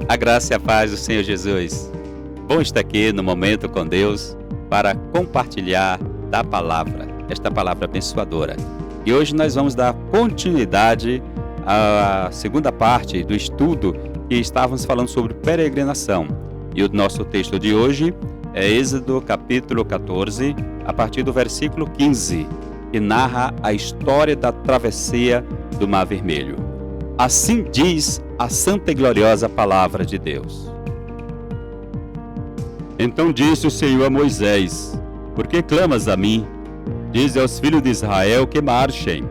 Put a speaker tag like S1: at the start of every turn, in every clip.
S1: A graça e a paz do Senhor Jesus. Bom estar aqui no Momento com Deus para compartilhar da palavra, esta palavra abençoadora. E hoje nós vamos dar continuidade à segunda parte do estudo que estávamos falando sobre peregrinação. E o nosso texto de hoje é Êxodo capítulo 14, a partir do versículo 15, que narra a história da travessia do Mar Vermelho. Assim diz a santa e gloriosa palavra de Deus. Então disse o Senhor a Moisés: Por que clamas a mim? Dize aos filhos de Israel que marchem.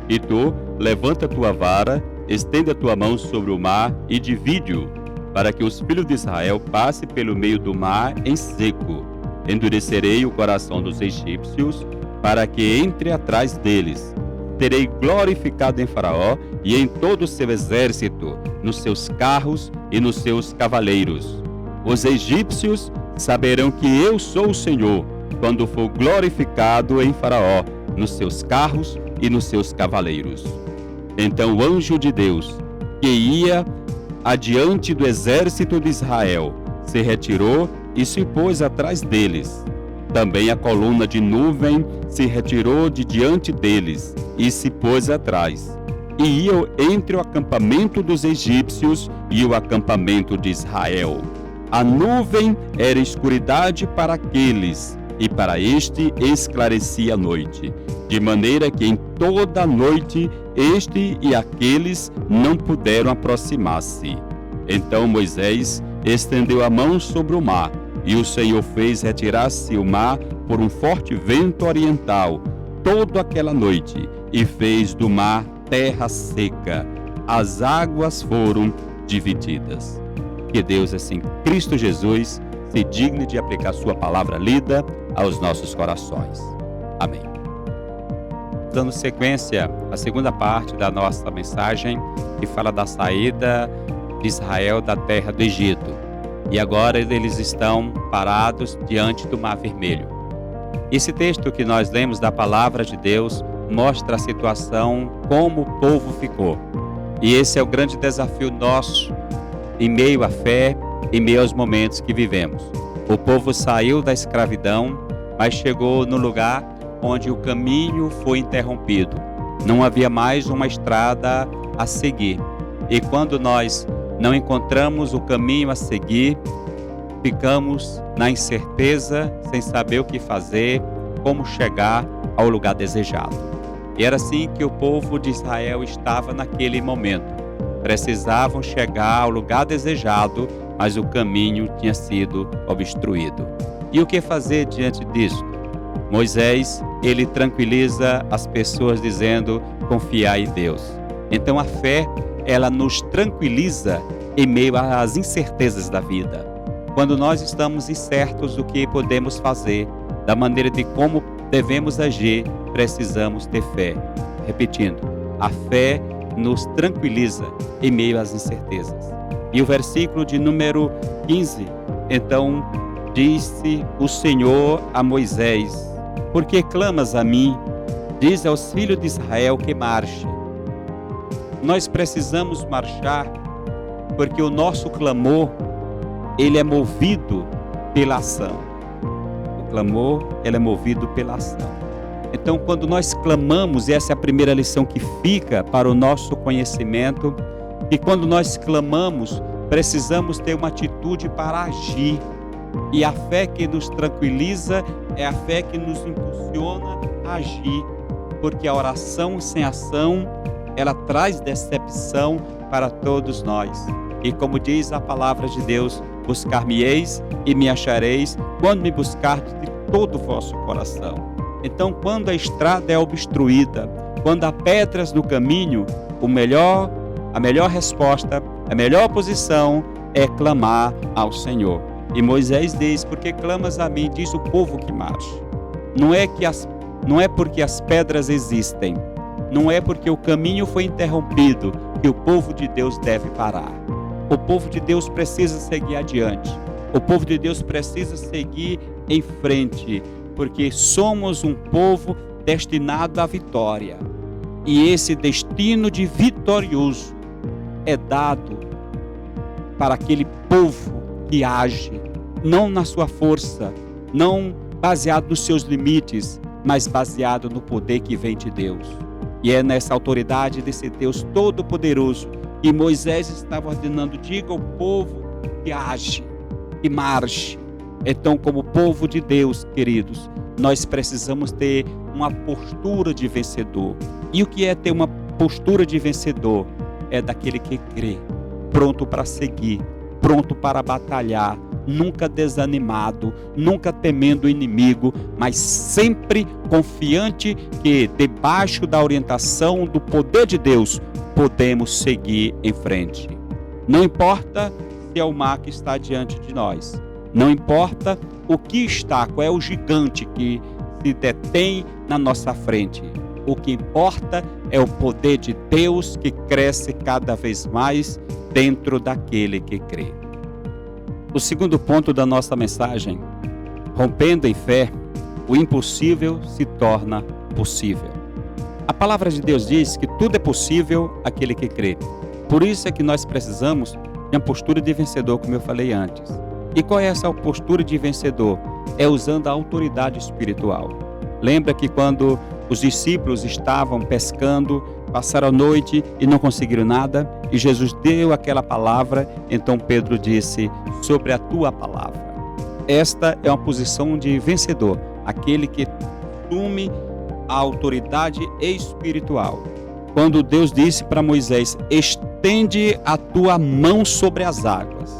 S1: E tu, levanta a tua vara, estende a tua mão sobre o mar e divide-o, para que os filhos de Israel passem pelo meio do mar em seco. Endurecerei o coração dos egípcios, para que entre atrás deles. Terei glorificado em Faraó e em todo o seu exército, nos seus carros e nos seus cavaleiros. Os egípcios saberão que eu sou o Senhor, quando for glorificado em Faraó, nos seus carros e nos seus cavaleiros. Então o anjo de Deus, que ia adiante do exército de Israel, se retirou e se pôs atrás deles. Também a coluna de nuvem se retirou de diante deles e se pôs atrás. E iam entre o acampamento dos egípcios e o acampamento de Israel. A nuvem era escuridade para aqueles, e para este esclarecia a noite, de maneira que em toda a noite este e aqueles não puderam aproximar-se. Então Moisés estendeu a mão sobre o mar, e o Senhor fez retirar-se o mar por um forte vento oriental, toda aquela noite, e fez do mar terra seca. As águas foram divididas. Que Deus, assim, Cristo Jesus, se digne de aplicar sua palavra lida aos nossos corações. Amém. Dando sequência à segunda parte da nossa mensagem, que fala da saída de Israel da terra do Egito. E agora eles estão parados diante do Mar Vermelho. Esse texto que nós lemos da palavra de Deus mostra a situação, como o povo ficou. E esse é o grande desafio nosso, em meio à fé, em meio aos momentos que vivemos. O povo saiu da escravidão, mas chegou no lugar onde o caminho foi interrompido. Não havia mais uma estrada a seguir. E quando nós não encontramos o caminho a seguir, ficamos na incerteza, sem saber o que fazer, como chegar ao lugar desejado. E era assim que o povo de Israel estava naquele momento. Precisavam chegar ao lugar desejado, mas o caminho tinha sido obstruído. E o que fazer diante disso? Moisés, ele tranquiliza as pessoas dizendo: confiai em Deus. Então a fé, ela nos tranquiliza em meio às incertezas da vida. Quando nós estamos incertos do que podemos fazer, da maneira de como devemos agir, precisamos ter fé. Repetindo, a fé nos tranquiliza em meio às incertezas. E o versículo de número 15, então, disse o Senhor a Moisés: Por que clamas a mim? Diz aos filhos de Israel que marchem. Nós precisamos marchar, porque o nosso clamor, ele é movido pela ação. O clamor, ele é movido pela ação. Então, quando nós clamamos, e essa é a primeira lição que fica para o nosso conhecimento, que quando nós clamamos, precisamos ter uma atitude para agir. E a fé que nos tranquiliza é a fé que nos impulsiona a agir, porque a oração sem ação, ela traz decepção para todos nós. E como diz a palavra de Deus: buscar-me-eis e me achareis, quando me buscardes de todo o vosso coração. Então, quando a estrada é obstruída, quando há pedras no caminho, a melhor resposta, a melhor posição é clamar ao Senhor. E Moisés diz: Por que clamas a mim? Diz o povo que marcha. Não é porque as pedras existem, não é porque o caminho foi interrompido que o povo de Deus deve parar. O povo de Deus precisa seguir adiante. O povo de Deus precisa seguir em frente, porque somos um povo destinado à vitória. E esse destino de vitorioso é dado para aquele povo que age, não na sua força, não baseado nos seus limites, mas baseado no poder que vem de Deus. E é nessa autoridade desse Deus Todo-Poderoso que Moisés estava ordenando: diga ao povo que age, que marche. Então, como povo de Deus, queridos, nós precisamos ter uma postura de vencedor. E o que é ter uma postura de vencedor? É daquele que crê, pronto para seguir, pronto para batalhar, nunca desanimado, nunca temendo o inimigo, mas sempre confiante que, debaixo da orientação do poder de Deus, podemos seguir em frente. Não importa se é o mar que está diante de nós, não importa o que está, qual é o gigante que se detém na nossa frente. O que importa é o poder de Deus que cresce cada vez mais dentro daquele que crê. O segundo ponto da nossa mensagem: rompendo em fé, o impossível se torna possível. A palavra de Deus diz que tudo é possível àquele que crê. Por isso é que nós precisamos de uma postura de vencedor, como eu falei antes. E qual é essa postura de vencedor? É usando a autoridade espiritual. Lembra que quando os discípulos estavam pescando, passaram a noite e não conseguiram nada, e Jesus deu aquela palavra, então Pedro disse: sobre a tua palavra. Esta é uma posição de vencedor, aquele que assume a autoridade espiritual. Quando Deus disse para Moisés: estende a tua mão sobre as águas.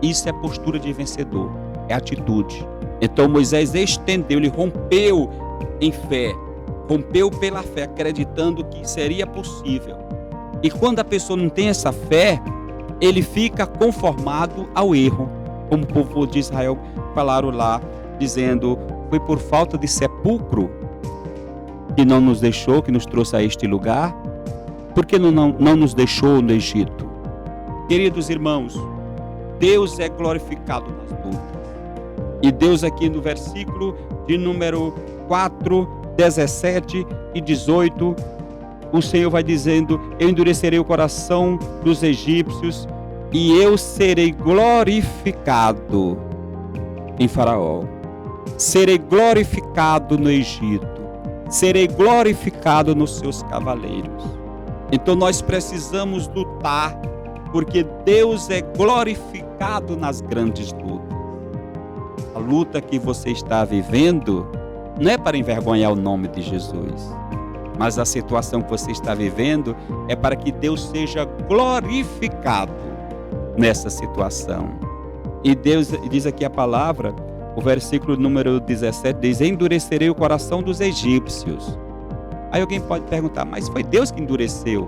S1: Isso é postura de vencedor, é atitude. Então Moisés estendeu, ele rompeu em fé, rompeu pela fé, acreditando que seria possível. E quando a pessoa não tem essa fé, ele fica conformado ao erro, como o povo de Israel falaram lá, dizendo: foi por falta de sepulcro que não nos deixou, que nos trouxe a este lugar, porque não nos deixou no Egito. Queridos irmãos, Deus é glorificado nas lutas. E Deus aqui no versículo de número 4, 17 e 18, o Senhor vai dizendo: eu endurecerei o coração dos egípcios e eu serei glorificado em Faraó. Serei glorificado no Egito. Serei glorificado nos seus cavaleiros. Então nós precisamos lutar, porque Deus é glorificado nas grandes lutas. A luta que você está vivendo não é para envergonhar o nome de Jesus, mas a situação que você está vivendo é para que Deus seja glorificado nessa situação. E Deus diz aqui a palavra, o versículo número 17 diz: endurecerei o coração dos egípcios. Aí alguém pode perguntar: mas foi Deus que endureceu?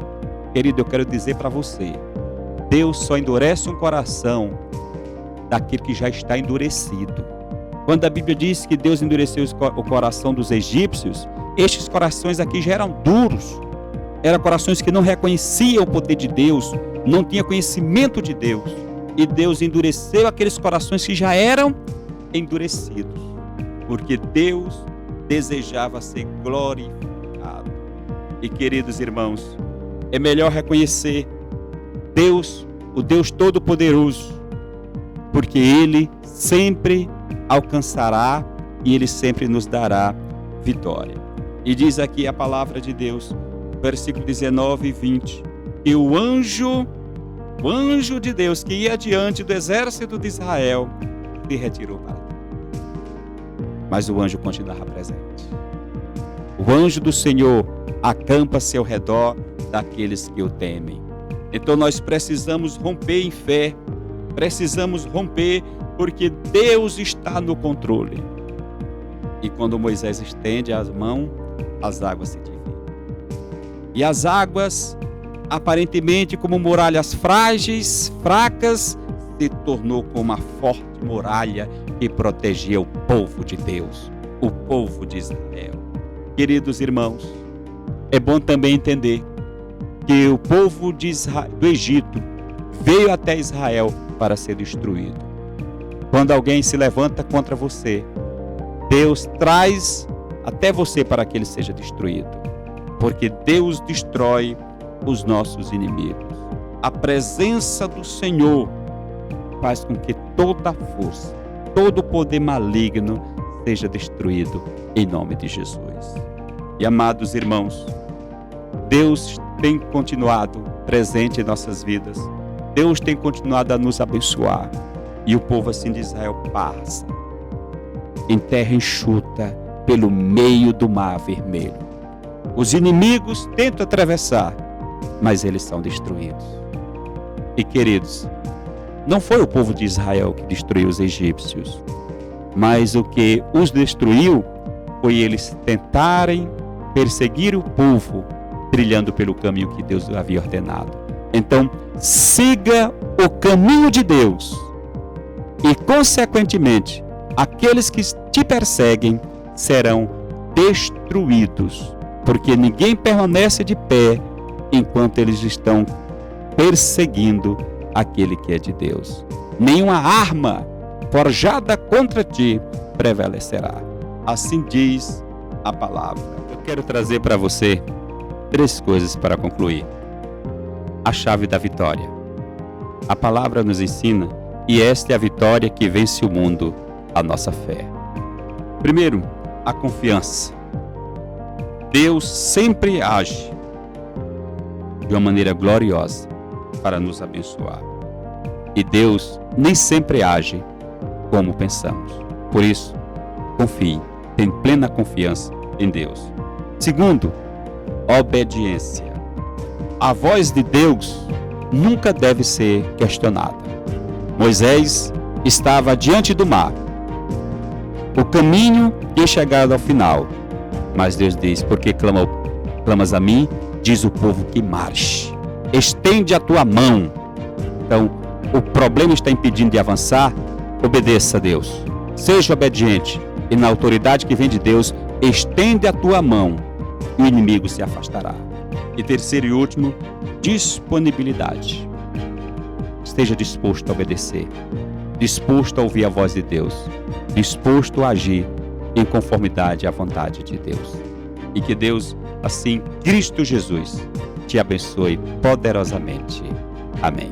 S1: Querido, eu quero dizer para você, Deus só endurece um coração daquele que já está endurecido. Quando a Bíblia diz que Deus endureceu o coração dos egípcios, estes corações aqui já eram duros. Eram corações que não reconheciam o poder de Deus, não tinham conhecimento de Deus. E Deus endureceu aqueles corações que já eram endurecidos, porque Deus desejava ser glorificado. E queridos irmãos, é melhor reconhecer Deus, o Deus Todo-Poderoso, porque Ele sempre alcançará e Ele sempre nos dará vitória. E diz aqui a palavra de Deus, versículo 19 e 20, que o anjo de Deus que ia diante do exército de Israel se retirou para trás. Mas o anjo continuava presente. O anjo do Senhor acampa-se ao redor daqueles que o temem. Então nós precisamos romper em fé, precisamos romper, porque Deus está no controle. E quando Moisés estende as mãos, as águas se dividem. E as águas, aparentemente como muralhas frágeis, fracas, se tornou como uma forte muralha que protegia o povo de Deus, o povo de Israel. Queridos irmãos, é bom também entender que o povo do Egito veio até Israel para ser destruído. Quando alguém se levanta contra você, Deus traz até você para que ele seja destruído, porque Deus destrói os nossos inimigos. A presença do Senhor faz com que toda força, todo poder maligno seja destruído em nome de Jesus. E amados irmãos, Deus tem continuado presente em nossas vidas. Deus tem continuado a nos abençoar. E o povo assim de Israel passa em terra enxuta pelo meio do mar vermelho. Os inimigos tentam atravessar, mas eles são destruídos. E queridos, não foi o povo de Israel que destruiu os egípcios, mas o que os destruiu foi eles tentarem perseguir o povo, trilhando pelo caminho que Deus havia ordenado. Então, siga o caminho de Deus e, consequentemente, aqueles que te perseguem serão destruídos, porque ninguém permanece de pé enquanto eles estão perseguindo aquele que é de Deus. Nenhuma arma forjada contra ti prevalecerá. Assim diz a palavra. Eu quero trazer para você 3 coisas para concluir. A chave da vitória. A palavra nos ensina, e esta é a vitória que vence o mundo, a nossa fé. Primeiro, a confiança. Deus sempre age de uma maneira gloriosa para nos abençoar. E Deus nem sempre age como pensamos. Por isso, confie, tenha plena confiança em Deus. Segundo, obediência. A voz de Deus nunca deve ser questionada. Moisés estava diante do mar. O caminho tinha chegado ao final. Mas Deus diz: porque clamas a mim, diz o povo que marche. Estende a tua mão. Então, o problema está impedindo de avançar. Obedeça a Deus. Seja obediente. E na autoridade que vem de Deus, estende a tua mão e o inimigo se afastará. E terceiro e último, disponibilidade. Esteja disposto a obedecer, disposto a ouvir a voz de Deus, disposto a agir em conformidade à vontade de Deus. E que Deus, assim, Cristo Jesus, te abençoe poderosamente. Amém.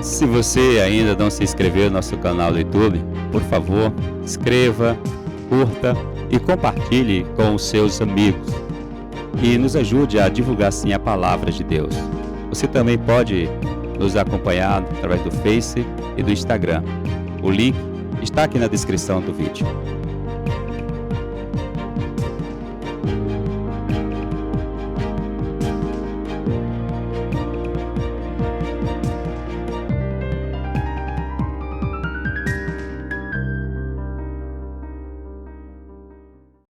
S1: Se você ainda não se inscreveu no nosso canal do YouTube, por favor, inscreva, curta e compartilhe com os seus amigos. E nos ajude a divulgar, sim, a palavra de Deus. Você também pode nos acompanhar através do Face e do Instagram. O link está aqui na descrição do vídeo.